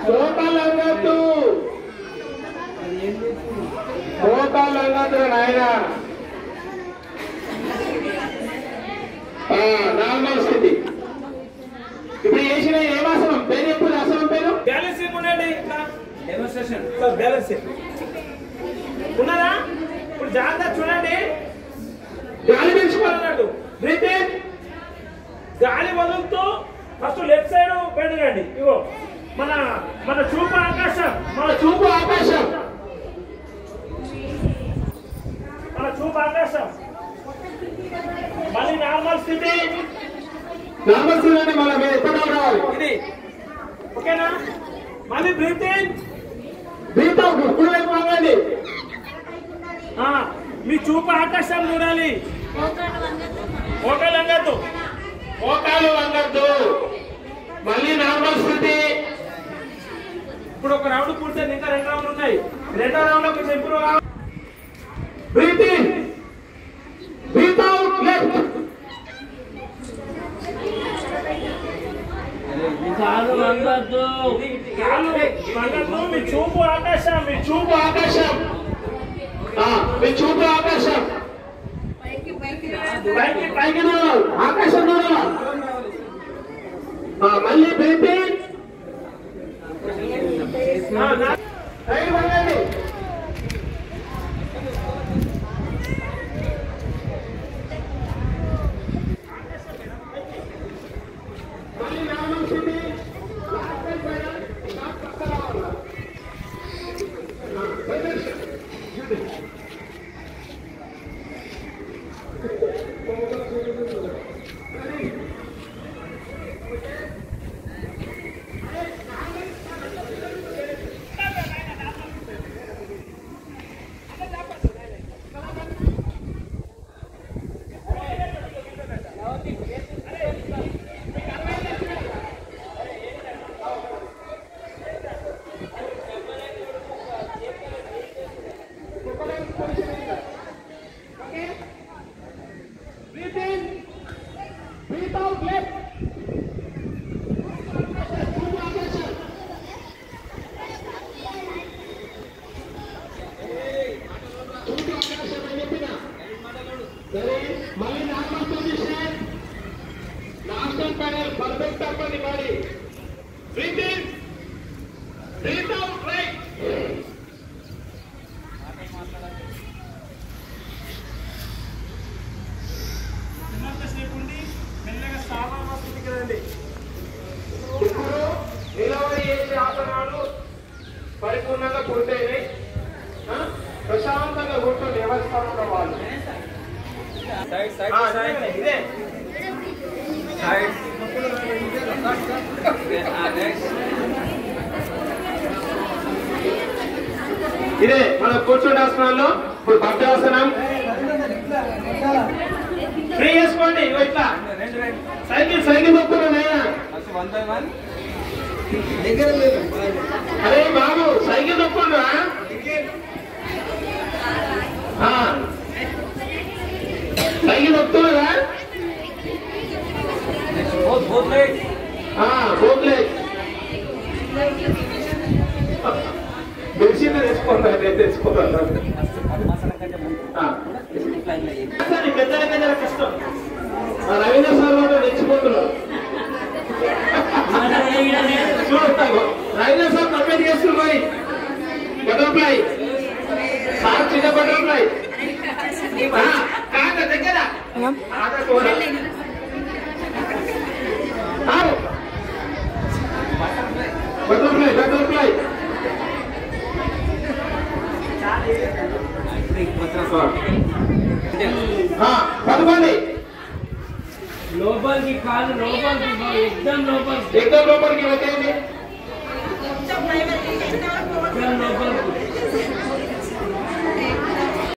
కోటలంగద్దు కోటలంగద్దు నాయన నార్మల్ స్థితి. ఇప్పుడు చేసిన ఏమాసనం పేరు ఎప్పుడు ఆసనం పేరు బ్యాలెన్సింగ్ ఉండండి. డెమోన్స్ట్రేషన్ బ్యాలెన్సింగ్ ఉన్నదా? ఇప్పుడు జాగ్రత్త చూడండి. గాలి పీల్చుకోవాలన్నట్టు బ్రీత్ ఇన్. గాలి వదులుతూ ఫస్ట్ లెఫ్ట్ సైడ్ పెడగండి. ఇగో మన మన చూపు ఆకాశం, మన చూపు ఆకాశం, మన చూపు ఆకాశం. మళ్ళీ నార్మల్ స్థితి. నార్మల్ స్థితి అంటే మన మీద ఎప్పుడు రావాలి ఇది ఓకేనా? మళ్ళీ బ్రీత్ ఇన్, బ్రీత్ అవుట్. ఇప్పుడు వైపు వాగండి. మీ చూపు ఆకాశం చూడాలి. మోకాలు వంగద్దు, మోకాలు వంగద్దు. మళ్ళీ నార్మల్ స్థితి. ఇప్పుడు ఒక రౌండ్ పూర్తయింది, ఇంకా 2 రౌండ్లు ఉన్నాయి. 2వ రౌండ్ లో కొంచెం ఇంప్రూవ్ కావాలి. Breathe in, breathe out. Left కాలు వంగద్దు, కాలు వంగద్దు. మీ చూపు ఆకాశం, మీ చూపు ఆకాశం, మీ చూపు ఆకాశం. పైకి పైకి చూడాలి, ఆకాశం చూడాలి. మళ్ళీ బ్రీత్ ఇన్, సైడ్ వంగండి. మళ్ళీ నార్మల్ స్థితి. Breathe in, breathe out, left. మళ్ళీ normal position. Last and final perfect అవ్వండి body. Breathe in, breathe out, right. మెల్లగా సాధారణ స్థితికి రండి. ఇప్పుడు నిలబడి చేసే ఆసనాలు పరిపూర్ణంగా పూర్తయినాయి. ప్రశాంతంగా కూర్చొని ఎవరి స్థానంలో వాళ్ళు. ఇదే ఇదే మన కూర్చుండే ఆసనాల్లో. ఇప్పుడు భద్రాసనం ఫ్రీ చేసుకోండి. ఇట్లా సైకిల్ సైకిల్ తొక్కున్నాయా? అరే బాబు సైకిల్ తొక్కుండా సైకిల్ తొక్కుతున్నారా? బోట్లెట్ బెడ్షీట్ తెచ్చుకుంటారు, నేను తెచ్చుకుంటాను. పెద్దలకైనా కష్టం. రవీంద్ర సార్ వాళ్ళు తెచ్చిపోతున్నారు. చూడతాను రవీంద్ర సార్ కంప్లీట్ చేస్తున్నారు. బటర్ఫ్లై సార్ చిన్న బటర్ఫ్లై కాక దగ్గర బటర్ఫ్లై బటర్ఫ్లై పదకొండి. లోపలికి కాదు, లోపలికి ఎగ్జామ్ లోపలికి, ఎగ్జామ్ లోపలికి వచ్చేయండి. ఎగ్జామ్ లోపలికి.